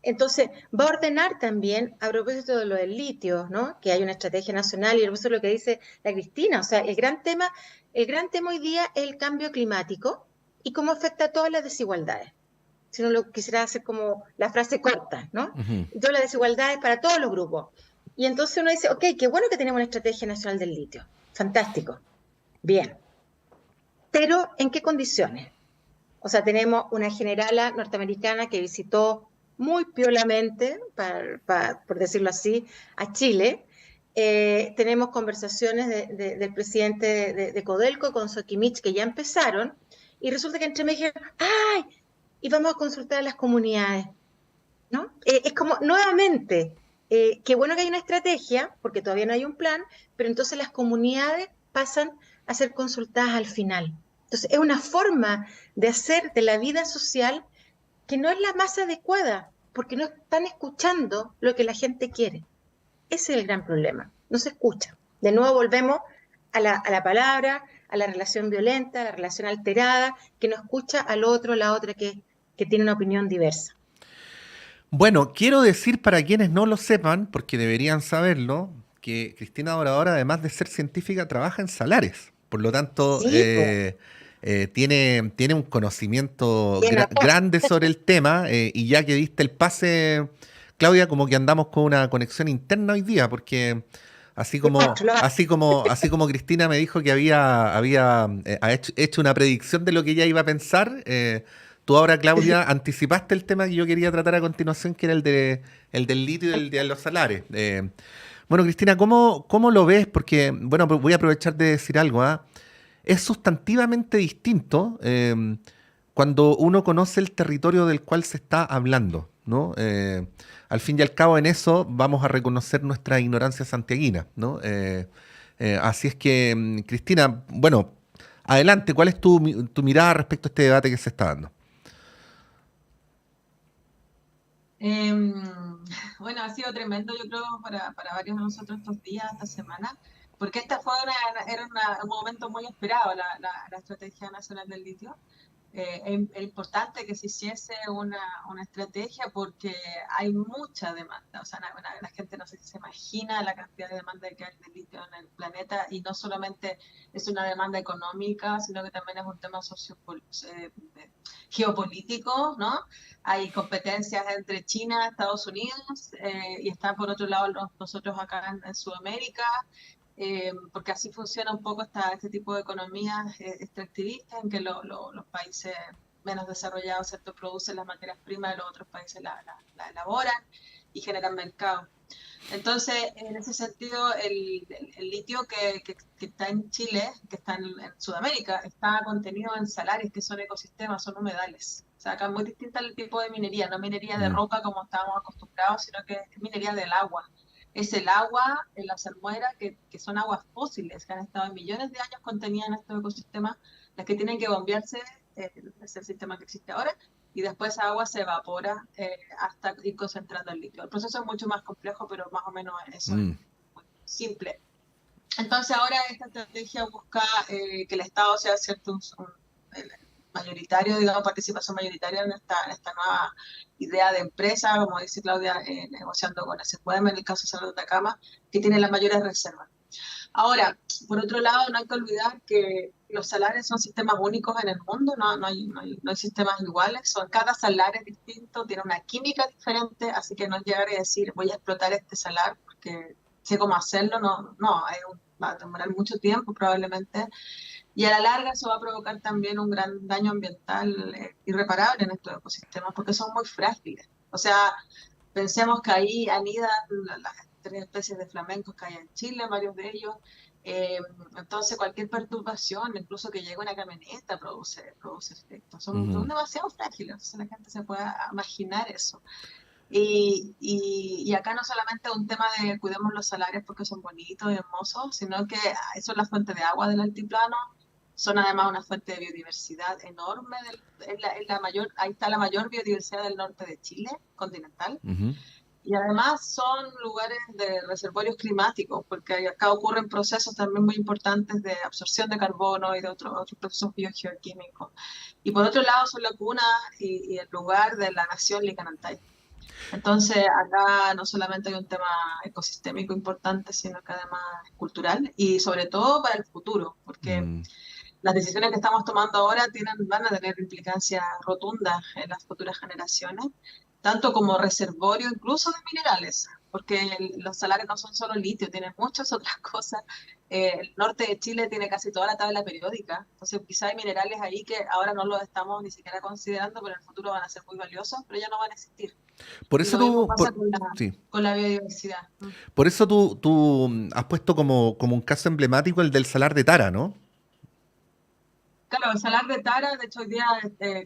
Entonces, va a ordenar también, a propósito de lo del litio, ¿no? Que hay una estrategia nacional, y eso es lo que dice la Cristina. O sea, el gran tema hoy día es el cambio climático y cómo afecta a todas las desigualdades. Si no lo quisiera hacer como la frase corta, ¿no? Y todas las desigualdades para todos los grupos. Y entonces uno dice, ok, qué bueno que tenemos una estrategia nacional del litio. Fantástico. Bien. Pero, ¿en qué condiciones? O sea, tenemos una generala norteamericana que visitó muy piolamente, por decirlo así, a Chile. Tenemos conversaciones del presidente de Codelco con Soquimich que ya empezaron, y resulta que entre medio dijeron, ¡ay! Y vamos a consultar a las comunidades, ¿no? Es como, nuevamente, qué bueno que hay una estrategia, porque todavía no hay un plan, pero entonces las comunidades pasan a ser consultadas al final. Entonces, es una forma de hacer de la vida social que no es la más adecuada, porque no están escuchando lo que la gente quiere. Ese es el gran problema, no se escucha. De nuevo volvemos a la palabra, a la relación violenta, a la relación alterada, que no escucha al otro, la otra que tiene una opinión diversa. Bueno, quiero decir para quienes no lo sepan, porque deberían saberlo, que Cristina Doradora, además de ser científica, trabaja en salares. Por lo tanto, Sí, tiene un conocimiento bien, grande sobre el tema, y ya que diste el pase, Claudia, como que andamos con una conexión interna hoy día, porque así como Cristina me dijo que había hecho una predicción de lo que ella iba a pensar, tú ahora, Claudia, anticipaste el tema que yo quería tratar a continuación, que era el del litio y el de los salares. Bueno, Cristina, ¿cómo lo ves? Porque, bueno, voy a aprovechar de decir algo, ¿ah? Es sustantivamente distinto cuando uno conoce el territorio del cual se está hablando, ¿no? Al fin y al cabo, en eso vamos a reconocer nuestra ignorancia santiaguina, ¿no? Así es que, Cristina, bueno, adelante, ¿cuál es tu mirada respecto a este debate que se está dando? Bueno, ha sido tremendo, yo creo, para varios de nosotros estos días, esta semana, porque esta fue un momento muy esperado, la Estrategia Nacional del Litio. Es importante que se hiciese una estrategia porque hay mucha demanda. O sea, la gente no sé si se imagina la cantidad de demanda que hay de litio en el planeta, y no solamente es una demanda económica, sino que también es un tema geopolítico, ¿no? Hay competencias entre China, Estados Unidos, y están por otro lado nosotros acá en Sudamérica. Porque así funciona un poco este tipo de economías extractivistas, en que los países menos desarrollados, ¿cierto?, producen las materias primas y los otros países la elaboran y generan mercado. Entonces, en ese sentido, el litio que está en Chile, que está en Sudamérica, está contenido en salares que son ecosistemas, son humedales. O sea, acá es muy distinta el tipo de minería, no minería de roca como estábamos acostumbrados, sino que es minería del agua. Es el agua, en la salmuera, que son aguas fósiles, que han estado en millones de años contenidas en estos ecosistemas, las que tienen que bombearse, es el sistema que existe ahora, y después esa agua se evapora hasta ir concentrando el litio. El proceso es mucho más complejo, pero más o menos eso es muy simple. Entonces ahora esta estrategia busca que el Estado sea cierto el mayoritario, digamos, participación mayoritaria en esta nueva idea de empresa, como dice Claudia, negociando con SQM en el caso de Salar de Atacama, que tiene las mayores reservas. Ahora, por otro lado, no hay que olvidar que los salares son sistemas únicos en el mundo, no hay sistemas iguales, cada salar es distinto, tiene una química diferente, así que no es llegar y decir voy a explotar este salar porque sé cómo hacerlo, va a demorar mucho tiempo probablemente, y a la larga eso va a provocar también un gran daño ambiental irreparable en estos ecosistemas porque son muy frágiles. O sea, pensemos que ahí anidan las 3 especies de flamencos que hay en Chile, varios de ellos. Entonces cualquier perturbación, incluso que llegue una camioneta, produce efectos. Son demasiado frágiles, entonces la gente se puede imaginar eso. Y acá no solamente es un tema de cuidemos los salares porque son bonitos y hermosos, sino que eso es la fuente de agua del altiplano, son además una fuente de biodiversidad enorme, ahí está la mayor biodiversidad del norte de Chile, continental. Y además son lugares de reservorios climáticos, porque acá ocurren procesos también muy importantes de absorción de carbono y de otros procesos biogeoquímicos. Y por otro lado son la cuna y el lugar de la nación Licanantay. Entonces acá no solamente hay un tema ecosistémico importante, sino que además es cultural y sobre todo para el futuro, porque las decisiones que estamos tomando ahora van a tener implicancias rotundas en las futuras generaciones, tanto como reservorio incluso de minerales, porque los salares no son solo litio, tienen muchas otras cosas. El norte de Chile tiene casi toda la tabla periódica, entonces quizá hay minerales ahí que ahora no los estamos ni siquiera considerando, pero en el futuro van a ser muy valiosos, pero ya no van a existir. Por Y eso lo mismo tú, pasa sí. con la biodiversidad. Por eso tú has puesto como un caso emblemático el del Salar de Tara, ¿no? Claro, el salar de Tara, de hecho hoy día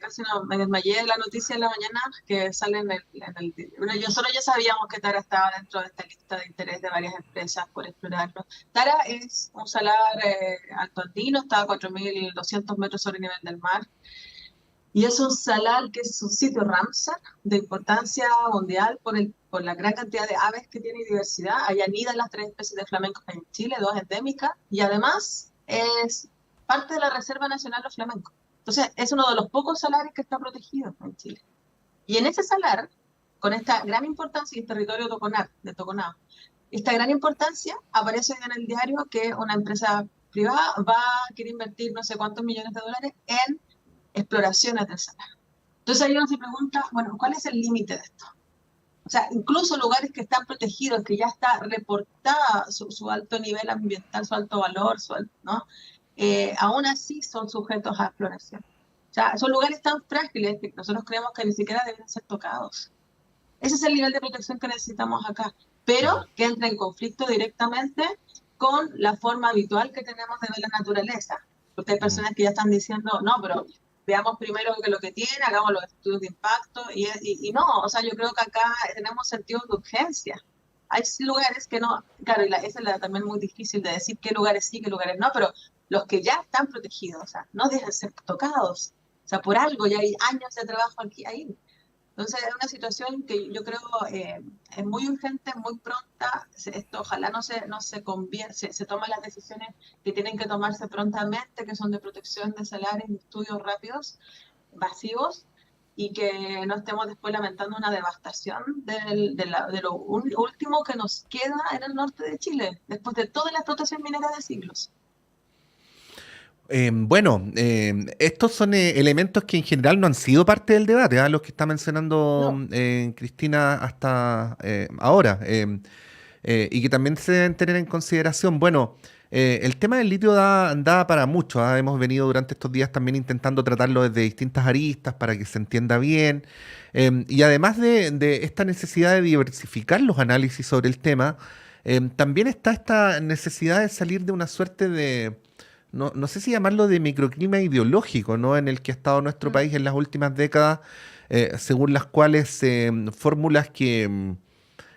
casi me desmayé de la noticia de la mañana que sale bueno, nosotros ya sabíamos que Tara estaba dentro de esta lista de interés de varias empresas por explorarlo. Tara es un salar altoandino, está a 4.200 metros sobre el nivel del mar, y es un salar que es un sitio Ramsar de importancia mundial por la gran cantidad de aves que tiene y diversidad. Ahí anidan las 3 especies de flamencos que hay en Chile, 2 endémicas, y además es parte de la Reserva Nacional Los Flamencos. Entonces, es uno de los pocos salares que está protegido en Chile. Y en ese salar, con esta gran importancia, y el territorio de Toconao, esta gran importancia, aparece en el diario que una empresa privada quiere invertir no sé cuántos millones de dólares en exploraciones del salar. Entonces ahí uno se pregunta, bueno, ¿cuál es el límite de esto? O sea, incluso lugares que están protegidos, que ya está reportada su alto nivel ambiental, su alto valor, ¿no? Aún así son sujetos a exploración. O sea, son lugares tan frágiles que nosotros creemos que ni siquiera deben ser tocados. Ese es el nivel de protección que necesitamos acá, pero que entra en conflicto directamente con la forma habitual que tenemos de ver la naturaleza. Porque hay personas que ya están diciendo, no, pero veamos primero lo que tiene, hagamos los estudios de impacto, y no, o sea, yo creo que acá tenemos sentido de urgencia. Hay lugares que no, claro, y esa es también muy difícil de decir qué lugares sí, qué lugares no, pero los que ya están protegidos, o sea, no dejan ser tocados. O sea, por algo ya hay años de trabajo aquí, ahí. Entonces es una situación que yo creo es muy urgente, muy pronta. Esto ojalá no se convierte, se tomen las decisiones que tienen que tomarse prontamente, que son de protección de salares y estudios rápidos, masivos, y que no estemos después lamentando una devastación de lo último que nos queda en el norte de Chile, después de toda la explotación minera de siglos. Estos son elementos que en general no han sido parte del debate, los que está mencionando Cristina hasta ahora, y que también se deben tener en consideración. Bueno, El tema del litio da para mucho, ¿ah? Hemos venido durante estos días también intentando tratarlo desde distintas aristas para que se entienda bien. Y además de esta necesidad de diversificar los análisis sobre el tema, también está esta necesidad de salir de una suerte de, no sé si llamarlo de microclima ideológico, ¿no? En el que ha estado nuestro país en las últimas décadas, según las cuales fórmulas que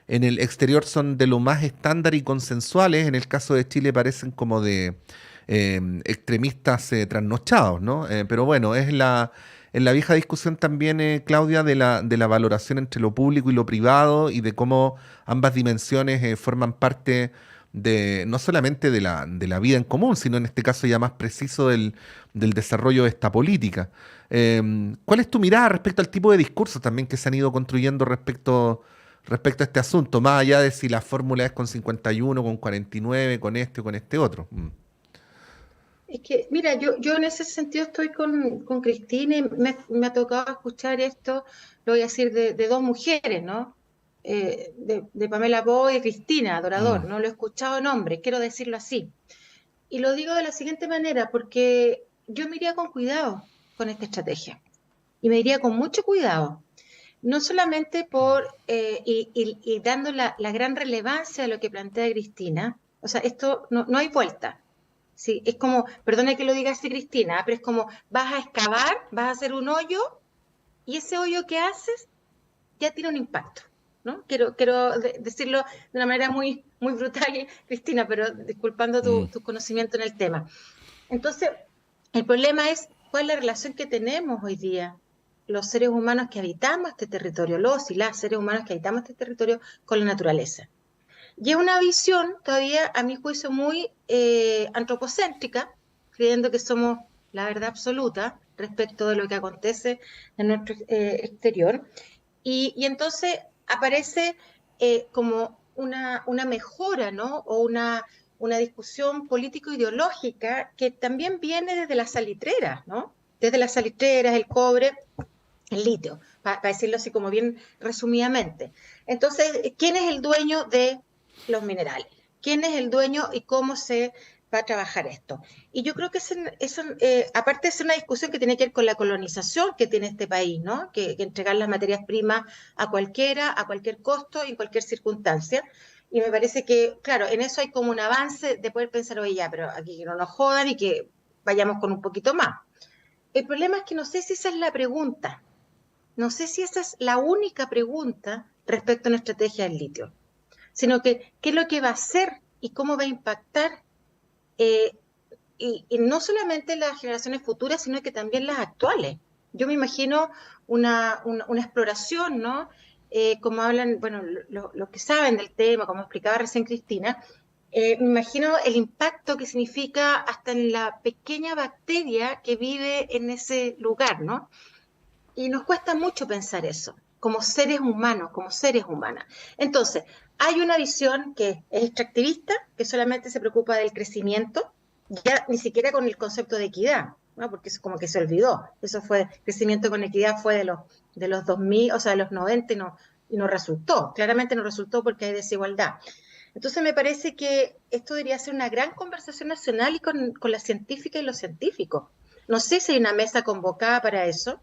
en el exterior son de lo más estándar y consensuales, en el caso de Chile parecen como de extremistas trasnochados, ¿no? Pero bueno, es la vieja discusión también, Claudia, de la valoración entre lo público y lo privado y de cómo ambas dimensiones forman parte no solamente de la vida en común, sino en este caso ya más preciso del desarrollo de esta política. ¿Cuál es tu mirada respecto al tipo de discursos también que se han ido construyendo respecto a este asunto, más allá de si la fórmula es con 51, con 49, con este o con este otro? Es que, mira, yo en ese sentido estoy con Cristina y me ha tocado escuchar esto, lo voy a decir, de dos mujeres, ¿no? De Pamela Boy y Cristina Dorador, Mm. no lo he escuchado en hombres, quiero decirlo así. Y lo digo de la siguiente manera, porque yo me iría con cuidado con esta estrategia, y me iría con mucho cuidado, no solamente y dando la gran relevancia a lo que plantea Cristina, o sea, esto no hay vuelta. Sí, es como, perdona que lo diga así Cristina, pero es como vas a excavar, vas a hacer un hoyo y ese hoyo que haces ya tiene un impacto, ¿no? Quiero decirlo de una manera muy brutal, Cristina, pero disculpando Mm. tu conocimiento en el tema. Entonces, el problema es cuál es la relación que tenemos hoy día los seres humanos que habitamos este territorio, los y las seres humanos que habitamos este territorio con la naturaleza. Y es una visión todavía, a mi juicio, muy antropocéntrica, creyendo que somos la verdad absoluta respecto de lo que acontece en nuestro exterior. Y entonces aparece como una mejora, ¿no? O una discusión político-ideológica que también viene desde las salitreras, ¿no? Desde las salitreras, el cobre, el litio, para decirlo así como bien resumidamente. Entonces, ¿quién es el dueño de los minerales? ¿Quién es el dueño y cómo se va a trabajar esto? Y yo creo que eso aparte de ser una discusión que tiene que ver con la colonización que tiene este país, ¿no? Que entregar las materias primas a cualquier costo y en cualquier circunstancia. Y me parece que, claro, en eso hay como un avance de poder pensar, oye, ya, pero aquí que no nos jodan y que vayamos con un poquito más. El problema es que no sé si esa es la pregunta. No sé si esa es la única pregunta respecto a una estrategia del litio, sino que qué es lo que va a hacer y cómo va a impactar, y no solamente las generaciones futuras, sino que también las actuales. Yo me imagino una exploración, ¿no? Como hablan, bueno, los que saben del tema, como explicaba recién Cristina, me imagino el impacto que significa hasta en la pequeña bacteria que vive en ese lugar, ¿no? Y nos cuesta mucho pensar eso, como seres humanos, como seres humanas. Entonces, hay una visión que es extractivista, que solamente se preocupa del crecimiento, ya ni siquiera con el concepto de equidad, ¿no? Porque eso como que se olvidó. Eso fue, crecimiento con equidad fue de los 2000, o sea, de los 90 y no resultó. Claramente no resultó porque hay desigualdad. Entonces me parece que esto debería ser una gran conversación nacional y con las científicas y los científicos. No sé si hay una mesa convocada para eso.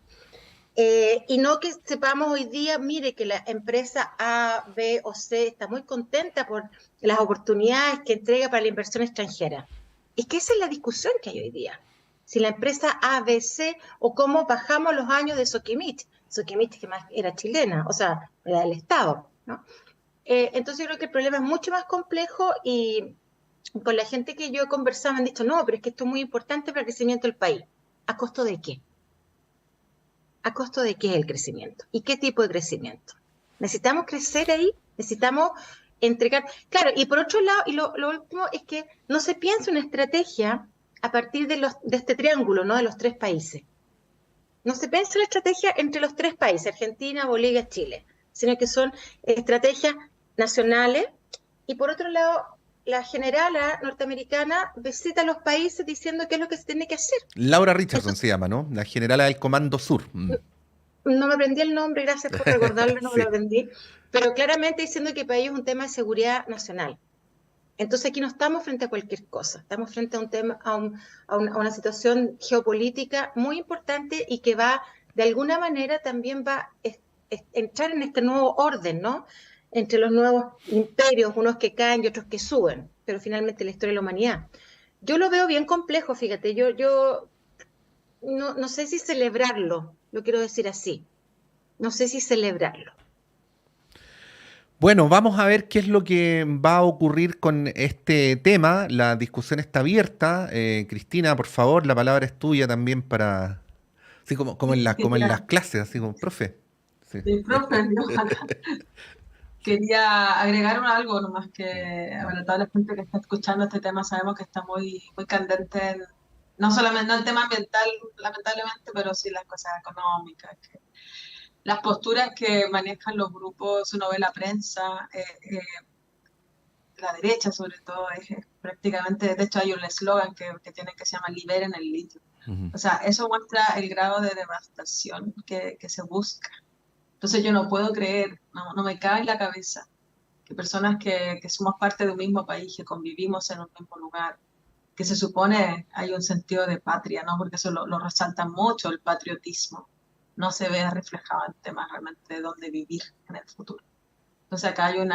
Y no que sepamos hoy día, mire, que la empresa A, B o C está muy contenta por las oportunidades que entrega para la inversión extranjera. Es que esa es la discusión que hay hoy día. Si la empresa A, B, C o cómo bajamos los años de Soquimich. Soquimich que más era chilena, o sea, era del Estado, ¿no? Entonces yo creo que el problema es mucho más complejo y con la gente que yo he conversado me han dicho, no, pero es que esto es muy importante para el crecimiento del país. ¿A costo de qué? ¿A costo de qué es el crecimiento? ¿Y qué tipo de crecimiento? ¿Necesitamos crecer ahí? ¿Necesitamos entregar? Claro, y por otro lado, y lo último es que no se piensa una estrategia a partir de este triángulo, ¿no? De los tres países. No se piensa una estrategia entre los tres países, Argentina, Bolivia, Chile, sino que son estrategias nacionales. Y por otro lado, la generala norteamericana visita los países diciendo qué es lo que se tiene que hacer. Laura Richardson se llama, ¿no? La generala del Comando Sur. No me aprendí el nombre, gracias por recordarlo, no me Sí. lo aprendí, pero claramente diciendo que para ellos es un tema de seguridad nacional. Entonces aquí no estamos frente a cualquier cosa, estamos frente a un tema, a una situación geopolítica muy importante y que va, de alguna manera, también va a entrar en este nuevo orden, ¿no? Entre los nuevos imperios, unos que caen y otros que suben, pero finalmente la historia de la humanidad. Yo lo veo bien complejo, fíjate, yo no sé si celebrarlo, lo quiero decir así, no sé si celebrarlo. Bueno, vamos a ver qué es lo que va a ocurrir con este tema. La discusión está abierta. Cristina, por favor, la palabra es tuya también para... Así como en las clases, así como, profe. Sí. Sí, profe, yo acá quería agregar algo nomás que, bueno, toda la gente que está escuchando este tema sabemos que está muy, muy candente, no solamente no el tema ambiental, lamentablemente, pero sí las cosas económicas, las posturas que manejan los grupos, uno ve la prensa, la derecha sobre todo, es prácticamente, de hecho hay un eslogan que tienen que se llama "liberen el litio". Ujú. O sea, eso muestra el grado de devastación que se busca. Entonces yo no puedo creer, no me cabe en la cabeza que personas que somos parte de un mismo país, que convivimos en un mismo lugar, que se supone hay un sentido de patria, ¿no? Porque eso lo resalta mucho el patriotismo, no se ve reflejado en temas realmente de dónde vivir en el futuro. Entonces acá hay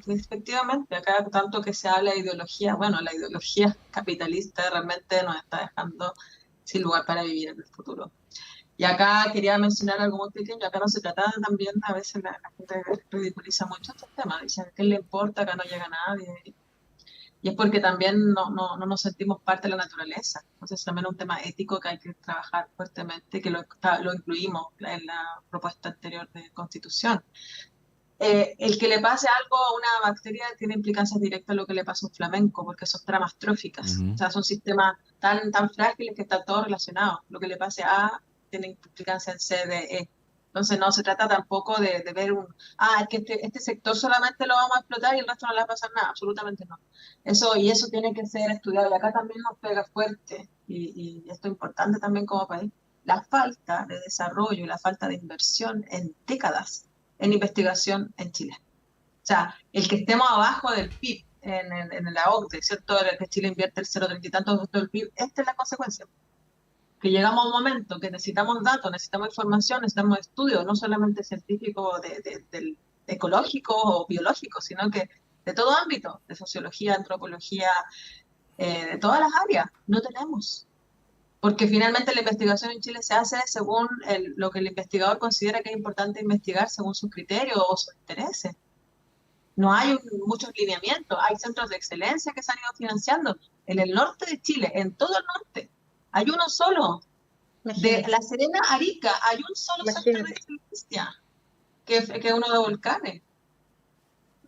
efectivamente, acá tanto que se habla de ideología, bueno, la ideología capitalista realmente nos está dejando sin lugar para vivir en el futuro. Y acá quería mencionar algo muy pequeño, acá no se trata también, a veces la gente ridiculiza mucho estos temas, dicen, ¿qué le importa? Acá no llega nadie. Y es porque también no nos sentimos parte de la naturaleza. Entonces también es un tema ético que hay que trabajar fuertemente, que lo incluimos en la propuesta anterior de constitución. El que le pase algo a una bacteria tiene implicancias directas a lo que le pasa a un flamenco, porque son tramas tróficas. O Ujú. sea, son sistemas tan frágiles que están todos relacionados. Lo que le pase a A tiene implicancias en C, D, E. Entonces no se trata tampoco de ver es que este sector solamente lo vamos a explotar y el resto no le va a pasar nada. Absolutamente no. Eso tiene que ser estudiado. Y acá también nos pega fuerte, y esto es importante también como país, la falta de desarrollo y la falta de inversión en décadas en investigación en Chile. O sea, el que estemos abajo del PIB en la OCDE, ¿cierto? El que Chile invierte el 0,30 y tantos del PIB, esta es la consecuencia. Que llegamos a un momento que necesitamos datos, necesitamos información, necesitamos estudios, no solamente científicos del ecológico o biológico, sino que de todo ámbito, de sociología, antropología, de todas las áreas, no tenemos. Porque finalmente la investigación en Chile se hace según lo que el investigador considera que es importante investigar según sus criterios o sus intereses. No hay muchos lineamientos, hay centros de excelencia que se han ido financiando. En el norte de Chile, en todo el norte, hay uno solo. De La Serena a Arica, hay un solo centro de excelencia, que es uno de volcanes.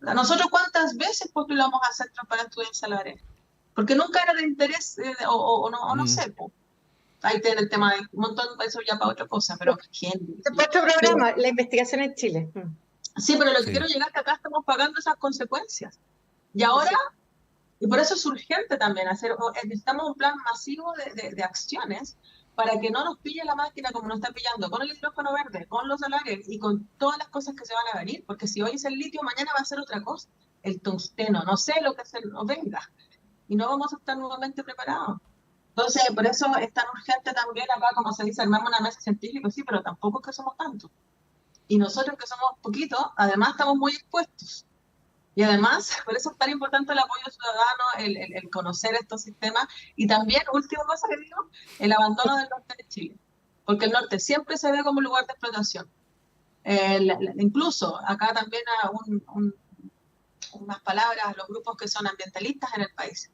Nosotros, ¿cuántas veces postulamos a centros para estudiar salares? Porque nunca era de interés, no sé, po. Ahí tiene el tema de un montón, eso ya para otra cosa, pero Otro programa, la investigación en Chile. Sí, pero lo que Sí. quiero llegar es que acá estamos pagando esas consecuencias. Y ahora, y por eso es urgente también necesitamos un plan masivo de acciones para que no nos pille la máquina como nos está pillando, con el hidrógeno verde, con los salarios y con todas las cosas que se van a venir, porque si hoy es el litio, mañana va a ser otra cosa, el tungsteno, no sé lo que se nos venga, y no vamos a estar nuevamente preparados. Entonces, por eso es tan urgente también acá, como se dice, armamos una mesa científica, sí, pero tampoco es que somos tantos. Y nosotros que somos poquitos, además estamos muy expuestos. Y además, por eso es tan importante el apoyo ciudadano, el conocer estos sistemas. Y también, última cosa que digo, el abandono del norte de Chile. Porque el norte siempre se ve como un lugar de explotación. Incluso acá también unas palabras a los grupos que son ambientalistas en el país.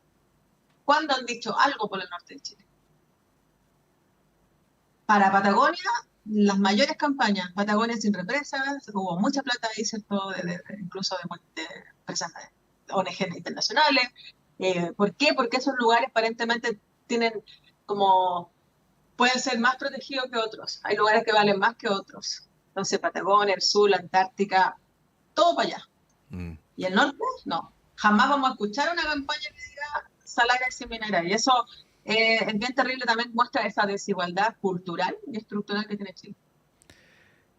¿Cuándo han dicho algo por el norte de Chile? Para Patagonia, las mayores campañas, Patagonia sin represas, hubo mucha plata ahí, ¿cierto? Incluso de empresas, ONG internacionales. ¿Por qué? Porque esos lugares aparentemente pueden ser más protegidos que otros. Hay lugares que valen más que otros. Entonces, Patagonia, el sur, la Antártica, todo para allá. Y el norte, no. Jamás vamos a escuchar una campaña que diga salarios sin mineral. Y eso es bien terrible, también muestra esa desigualdad cultural y estructural que tiene Chile.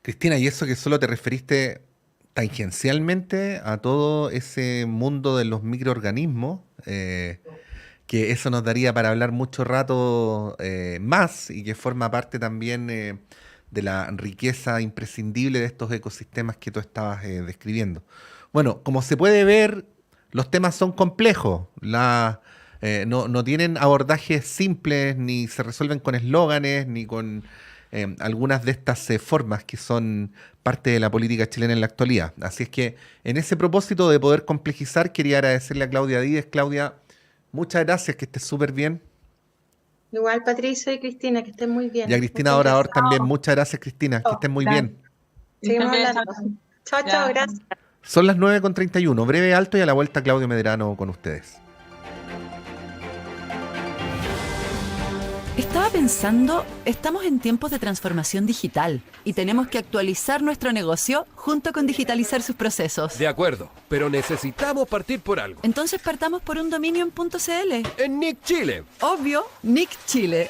Cristina, y eso que solo te referiste tangencialmente a todo ese mundo de los microorganismos, que eso nos daría para hablar mucho rato más, y que forma parte también de la riqueza imprescindible de estos ecosistemas que tú estabas describiendo. Bueno, como se puede ver, los temas son complejos, no tienen abordajes simples, ni se resuelven con eslóganes, ni con algunas de estas formas que son parte de la política chilena en la actualidad. Así es que en ese propósito de poder complejizar, quería agradecerle a Claudia Díez. Claudia, muchas gracias, que estés súper bien. Igual Patricia y Cristina, que estén muy bien. Y a Cristina Muchas Orador gracias. también, muchas gracias, Cristina, que estén muy bien. Seguimos También, hablando. Chao, chao, gracias. Son las 9:31, breve alto y a la vuelta Claudio Medrano con ustedes. Estaba pensando, estamos en tiempos de transformación digital y tenemos que actualizar nuestro negocio junto con digitalizar sus procesos. De acuerdo, pero necesitamos partir por algo. Entonces partamos por un dominio en .cl. En Nick Chile. Obvio, Nick Chile.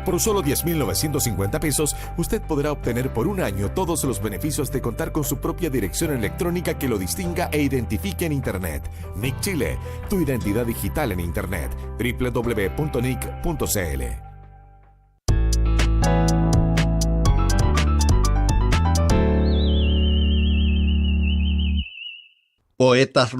Por solo 10.950 pesos, usted podrá obtener por un año todos los beneficios de contar con su propia dirección electrónica que lo distinga e identifique en Internet. Nick Chile, tu identidad digital en Internet. www.nick.cl. Poetas